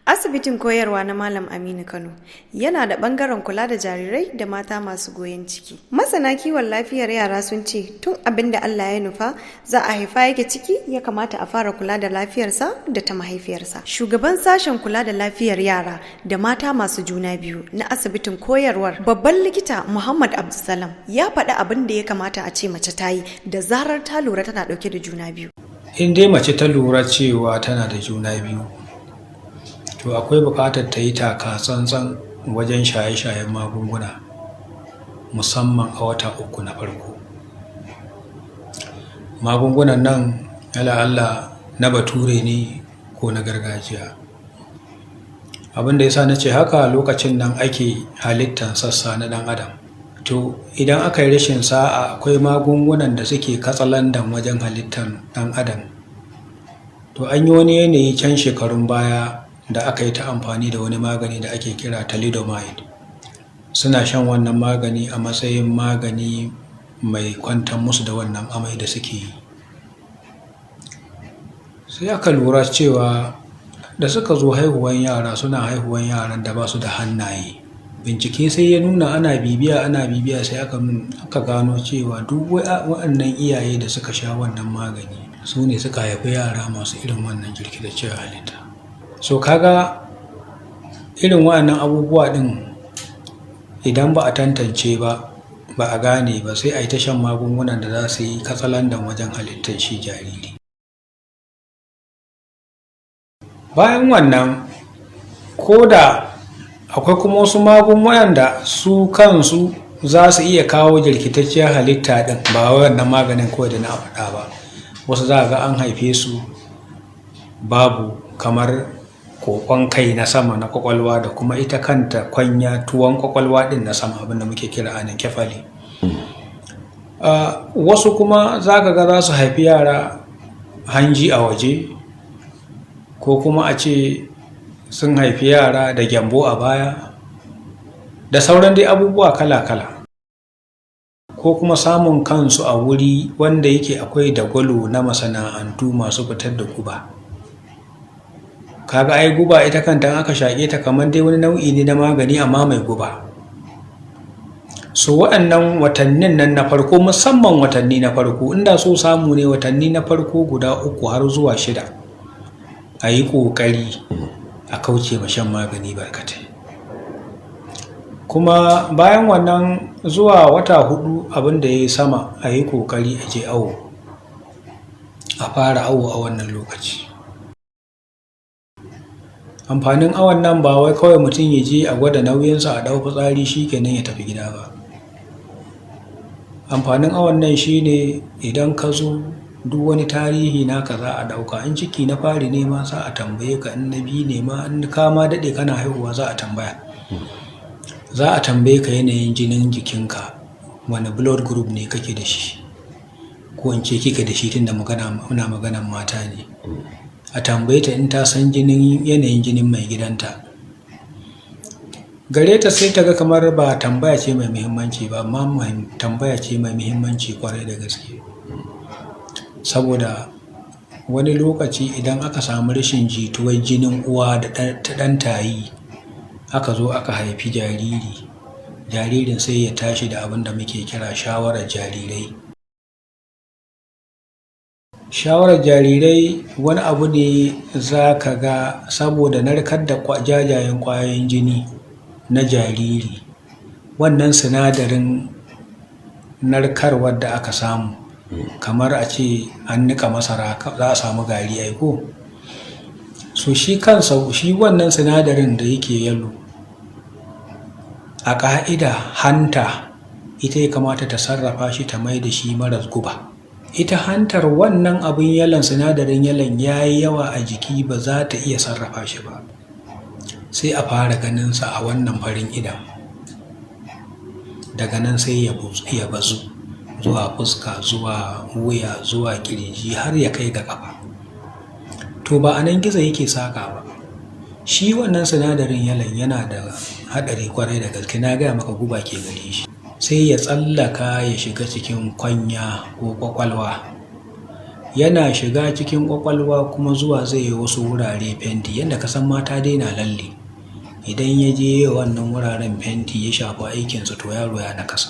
Asibitin koyarwa na Malam Aminu Kano yana da ɓangaren kula da jarirai da mata masu goyon ciki. Masana kiwon lafiyar yara sun ce tun abin da Allah ya nufa za a haifa yake ciki ya kamata a fara kula da lafiyarsa da ta mahaifiyarsa. Shugaban sashen kula da lafiyar yara da mata masu juna biyu na asibitin koyarwar babban likita Muhammad Abdulsalam ya faɗi abin da ya kamata a ce mace ta yi da zarar ta lura tana ɗauke da juna biyu. In dai mace ta lura cewa tana da juna biyu, to akwai buƙatar ta yi taka tsantsan wajen shaye-shayen magunguna musamman a wata 3 na farko. Magungunan nan Allah na bature ne ko na gargajiya. Abin da yasa na ce haka, lokacin nan ake halittar sassa na ɗan adam. To idan aka yi rashin sa'a, akwai magungunan da suke katsalandan wajen halittar ɗan adam. To an yi wani yanayi can shekarun baya da aka yi ta amfani da wani magani da ake kira thalidomide. Suna shan wannan magani a matsayin magani mai kwantar musu da wannan amai da suke yi. Sai aka lura cewa da suka zo haihuwan yara, suna haihuwan yaran da ba su da hannaye. Bincike sai ya nuna ana bibiya sai aka gano cewa duk waɗannan iyaye da suka sha wannan magani su ne suka haifi yara masu irin wannan jirkitacciyar halitta. So kaga irin waɗannan abubuwa ɗin idan ba a tantance ba a gane ba, sai a yi ta shan magungunan da za su yi katsalandan wajen halittar shi jariri. Bayan wannan, ko da akwai kuma wasu magungunan da su kansu za su iya kawo jirkitacciyar halitta ɗin, ba wannan maganin kawai da na faɗa ba. Wasu za ga an haife su babu kamar kokon kai na sama na kwakwalwa da kuma ita kanta kwanya tuwon kwakwalwa din na sama, abin da muke kira anencephaly. Wasu kuma za ka ga za su haifi yara hanji a waje, ko kuma a ce sun haifi yara da gyambo a baya, da sauran dai abubuwa kala-kala. Ko kuma samun kansu a wuri wanda yake akwai dagwalo na masana'antu masu fitar da guba. Kaga ai guba ita kanta aka shaƙe ta kamar dai wani nau'i ne na magani amma mai guba. So waɗannan watannin nan na farko, musamman watanni na farko, inda so samu ne watanni na farko guda 3 har zuwa 6 a yi ƙoƙari a kauce ma shan magani barkatai. Kuma bayan wannan zuwa wata 4 abin da ya yi sama, a yi ƙoƙari a je awo, a fara awo a wannan lokaci. Amfanin awon nan ba wai kawai mutum ya je a gwada nauyinsa a ɗau fitsari shi kenan ya tafi gida ba. Amfanin awon nan shi ne idan ka zo duk wani tarihi naka za a ɗauka. In ciki na fari ne ma za a tambaye ka, in na biyu ne ma, in ka ma daɗe kana haihuwa za a tambaya. Za a tambaye ka yanayin jinin jikinka, wani blood group ne kake da shi, ko in ce kika da shi, tunda muna maganan mata ne. A tambaye ta in ta san yanayin jinin mai gidanta. Gare ta sai ta ga kamar ba tambaya ce mai muhimmanci ba, amma tambaya ce mai muhimmanci kwarai da gaske. Saboda wani lokaci idan aka samu rashin jituwar jinin uwa da ta ɗan tayi, aka zo aka haifi jaririn sai ya tashi da abin da muke kira shawarar jarirai. Shawarar jarirai wani abu ne za ka ga saboda narkar da jajayen ƙwayoyin jini na jariri, wannan sinadarin narkarwar da aka samu, kamar a ce an niƙa masara za a samu gari aiko. So shi kansa shi wannan sinadarin da yake yalo, a ƙa'ida hanta ita ya kamata ta sarrafa shi ta mai da shi maras guba. Ita hantar wannan abin yalan, sinadarin yalan ya yi yawa a jiki, ba za ta iya sarrafa shi ba, sai a fara ganinsa a wannan farin idan. Daga nan sai ya bazu zuwa fuska, zuwa wuya, zuwa kirji, har ya kai ga ƙafa. To ba a nan gizo yake saka ba. Shi wannan sinadarin yalan yana da haɗari kwarai da gaske, na gaya maka guba ke gare shi. Sai ya tsallaka ya shiga cikin kwanya ko kwakwalwa, yana shiga cikin ƙwaƙwalwa kuma zuwa zai yi wasu wurare fenti yadda ka san mata daina lalle idan ya je wannan wuraren fenti ya shafi aikinsa to yaro ya nakasa.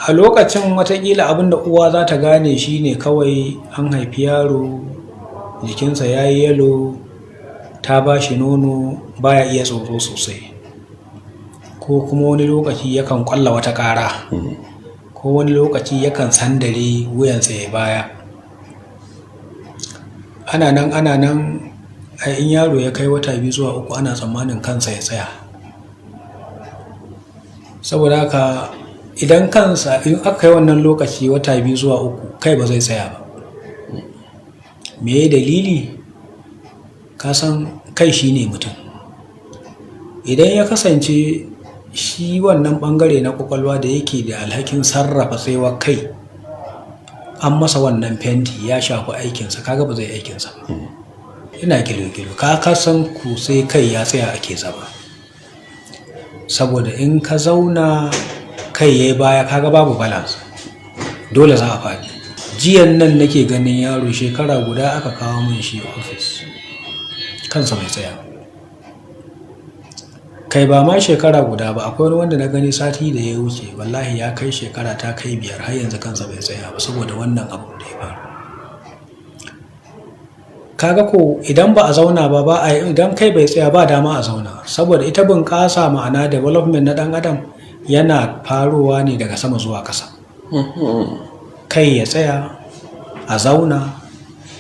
A lokacin watakila abinda uwa za ta gane shi ne kawai an haifi yaro jikinsa ya yi yalo, ta ba shi nono baya iya tsoro sosai, ko kuma wani lokaci yakan kwalla wata ƙara, ko wani lokaci yakan sandare wuyansa ya baya. Ana nan in yaro ya kai wata 2 zuwa 3 ana tsammanin kansa ya tsaya. Saboda haka idan kansa in aka yi wannan lokaci wata 2 zuwa 3 kai ba zai tsaya ba. Me dalili? Kasan kai shine mutum. Idan ya kasance shi wannan bangare na kwakwalwa da yake da alhakin sarrafa tsayuwar kai an masa wannan fenti ya shafi aikinsa, kaga ba zai aikinsa ba. Ina kilo-kilo ka kasan ku sai kai ya tsaya ake zama, saboda in ka zauna kai yayi baya kaga babu balance, dole za a faɗi. Jiyan nan nake ganin yaro shekara guda aka kawo min shi ofis, kansa bai tsaya. Kai ba ma shekara guda ba, akwai wani wanda na gani sati da ya wuce wallahi ya kai shekara ta kai 5 har yanzu kansa bai tsaya ba saboda wannan abu da ya faru. Kaga ko idan ba a zauna ba idan kai bai tsaya ba dama a zauna, saboda ita bunƙasa ma'ana development na ɗan adam yana farowa ne daga sama zuwa ƙasa. Kai ya tsaya, a zauna,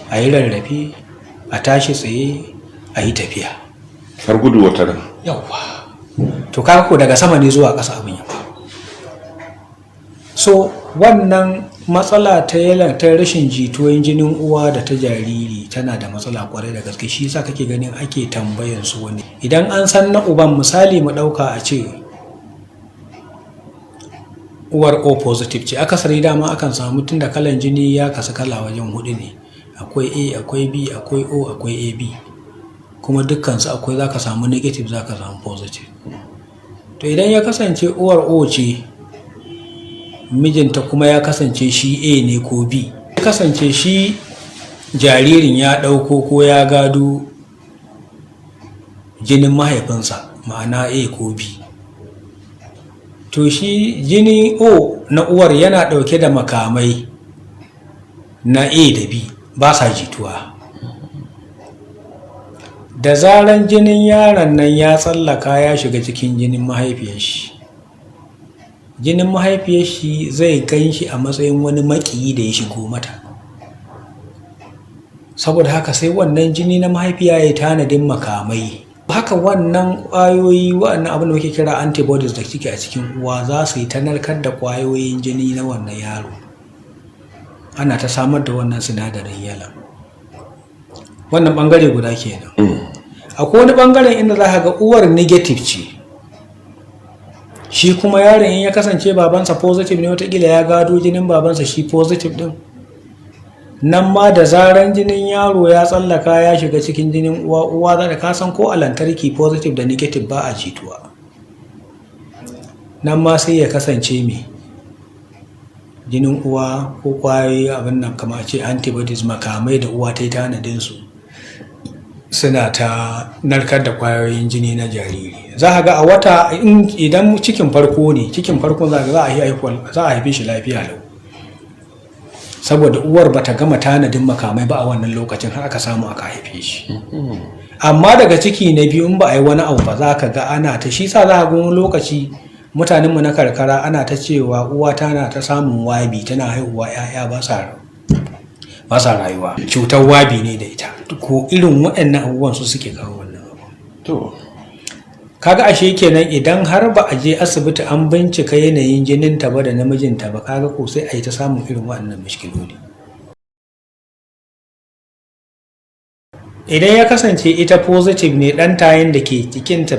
a yi rarrafe, a tashi tsaye, a yi tafiya har gudu wata ran. Yawwa, to kaga ko daga sama ne zuwa ƙasa abin ya faru. So wannan matsala ta rashin jituwan jinin uwa da ta jariri tana da matsala kwarai da gaske. Shi yasa kake ganin ake tambayan su wani idan an san na uban, misali mu ɗauka a ce uwar O positive ce, akasari dama akan samu tunda kalan jini ya kasu kala wajen 4 ne, akwai A, akwai B, akwai O, akwai AB, kuma dukkansu akwai zaka samu negative zaka samu positive. To idan ya kasance uwar O ce mijinta kuma ya kasance shi A ne ko B, ya kasance shi jaririn ya ɗauko ko ya gado jinin mahaifinsa ma'ana A ko B, to shi jini O na uwar yana ɗauke da makamai na A da B, ba sa jituwa. Da zaran jinin yaron nan ya tsallaka ya shiga cikin jinin mahaifiyar shi, jinin mahaifiyar shi zai gan shi a matsayin wani maƙiyi da ya shigo mata. Saboda haka sai wannan jini na mahaifiya ya tanadin makamai. Haka wannan ƙwayoyi wannan abin da muke kira antibodies da suke a cikin uwa za su yi ta narkar da ƙwayoyin jini na wannan yaro. Ana ta samar da wannan sinadarin yala. Wannan ɓangare guda kenan. Akwai wani ɓangaren inda za ka ga uwar negative ce, shi kuma yaron in ya kasance babansa positive ne, watakila ya gado jinin babansa shi positive din, nan ma da zaran jinin yaro ya tsallaka ya shiga cikin jinin uwa za ka san ko a lantarki positive da negative ba a jituwa. Nan ma sai ya kasance me jinin uwa ko kwayoyi abin nan kamar ce antibodies, makamai da uwa ta yi tanadin su suna ta narkar da kwayoyin jini na jariri. Za a ga a wata idan cikin farko ne, cikin farkon za a haife shi lafiya lau, saboda uwar ba ta gama tanadin makamai ba a wannan lokacin har aka samu aka haife shi. Amma daga ciki na biyu in ba a yi wani abu ba za ka ga ana ta shi sa za a ga wani lokaci mutanenmu na karkara ana ta cewa uwa tana ta samun wabi, tana haihuwa 'ya'ya ba sa rayuwa, cutar wabi ne da ita, ko irin waɗannan abubuwan su suke kawo wannan abu. To kaga ashe kenan idan har ba a je asibiti an bincika yanayin jininta ba da namijinta ba, kaga ko sai a yi ta samun irin waɗannan mushkiloli. Idan ya kasance ita positive ne, ɗan tayin da ke jikinta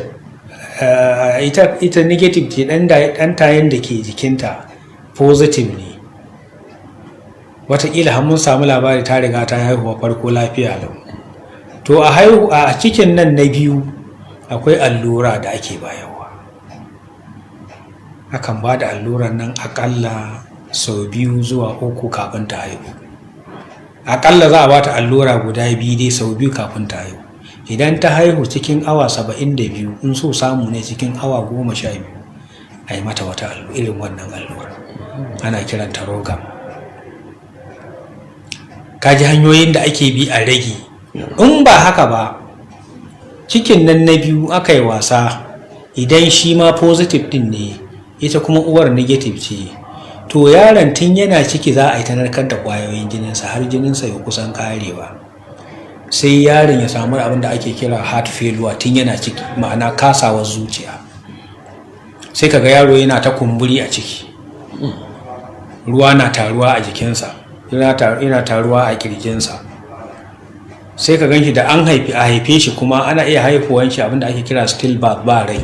ita negative ce, ɗan tayin da ke jikinta positive ne, wataƙila har mun samu labari ta riga ta haihuwa farko lafiya lau, to a cikin nan na biyu akwai allura da ake bayarwa. Akan ba da alluran nan akalla sau 2 zuwa 3 kafin ta haihu. Aƙalla za a ba ta allura guda 2 dai sau 2 kafin ta haihu. Idan ta haihu cikin awa 72, in so samu ne cikin awa 12 a yi mata wata irin wannan allura, ana kiranta rogam. Kaji hanyoyin da ake bi a rage. In ba haka ba, cikin nan na 2 aka yi wasa, idan shi ma positive din ne ita kuma uwar negative ce, to yaron tun yana ciki za a yi ta narkar da ƙwayoyin jininsa har jininsa ya kusan karewa, sai yaron ya samu abin da ake kira heart failure tun yana ciki, ma'ana kasawar zuciya. Sai kaga yaro yana ta kumburi a ciki, ruwa na taruwa a jikinsa, yana taruwa a kirjinsa. Sai ka ganshi da an haife shi kuma ana iya haifuwan shi abin da ake kira stillbirth, ba rai.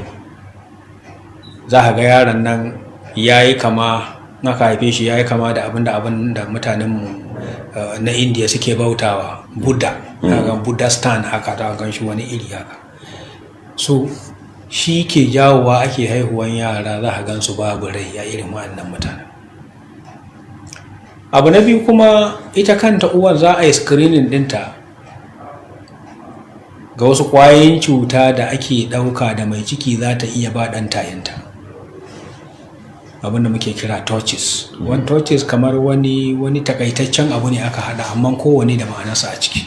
Za ka ga yaron nan yayi kama, aka haife shi yayi kama da abin da mutanenmu na Indiya suke bautawa, Buddha. Buddha stand haka, ta gan shi wani iri haka. So shi ke jawowa ake haihuwan yara za ka gan su babu rai a irin wannan mutanen. Abu na biyu kuma, ita kanta uwar za a yi screening dinta ga wasu ƙwayoyin cuta da ake ɗauka da mai ciki za ta iya ba ɗan tayinta, abinda muke kira torches. Wani torches kamar wani takaitaccen abu ne aka hada, amma kowane da ma'anarsa a ciki,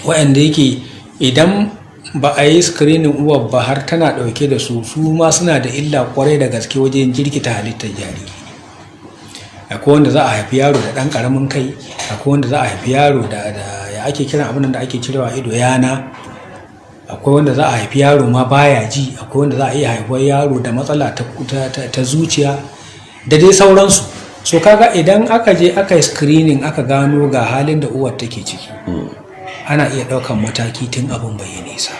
waɗanda yake idan ba a yi screening uwar ba har tana ɗauke da su ma suna da illa kwarai da gaske wajen jirkita halittar jariri. Akwai wanda za a haifi yaro da ɗan ƙaramin kai, akwai wanda za a haifi yaro da ya ake kiran abin da ake cirewa ido yana, akwai wanda za a haifi yaro ma baya ji, akwai wanda za a iya haifar yaro da matsala ta zuciya da dai sauransu. So kaga idan aka je aka yi screening aka gano ga halin da uwar take ciki, ana iya ɗaukan mataki tun abin bai yi nisa.